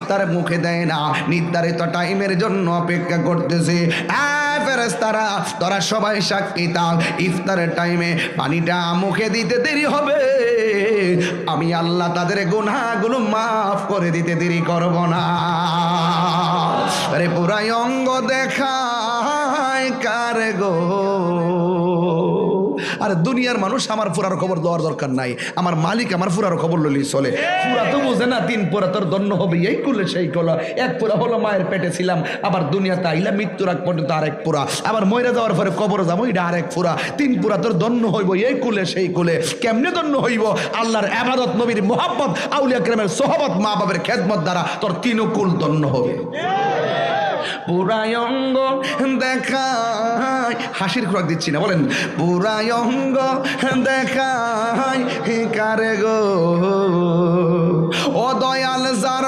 তার মুখে দেয় না, নির্ধারিত টাইমের জন্য অপেক্ষা করতেছে। ফেরেশতারা তোরা সবাই সাক্ষী থাক, ইফতারের টাইমে পানিটা মুখে দিতে দেরি হবে, আমি আল্লাহ তাদের গুনাহগুলো মাফ করে দিতে দেরি করব না। আরে পুরাই অঙ্গ দেখায় কার গো, আর দুনিয়ার মানুষ আমার পুরার খবর দেওয়ার দরকার নাই, আমার মালিক আমার পুরার খবর ললি চলে। পুরা তো বুঝে না, 3 পুরা তোর দন্য হবে, এই কুলে সেই কল। 1 পুরা হলো মায়ের পেটে ছিলাম, আবার দুনিয়াতে আইলা মৃত্যুর আগ পর্যন্ত আরেক পুরা, আবার মরে যাওয়ার পরে কবর যাবো, এটা আরেক পুরা। 3 পুরা তোর দন্য হইব, এই কুলে সেই কুলে। কেমনে দন্য হইব? আল্লাহর ইবাদত, নবীর মুহাব্বত, আউলিয়া কেরামের সোহবত, মা বাবার খেদমত দ্বারা তোর 3 কুল দন্য হবে। পুরাই অঙ্গ দেখায়, হাসির খোরাক দিচ্ছি না, বলেন পুরাই অঙ্গ দেখায় কারে গো, ও দয়াল যার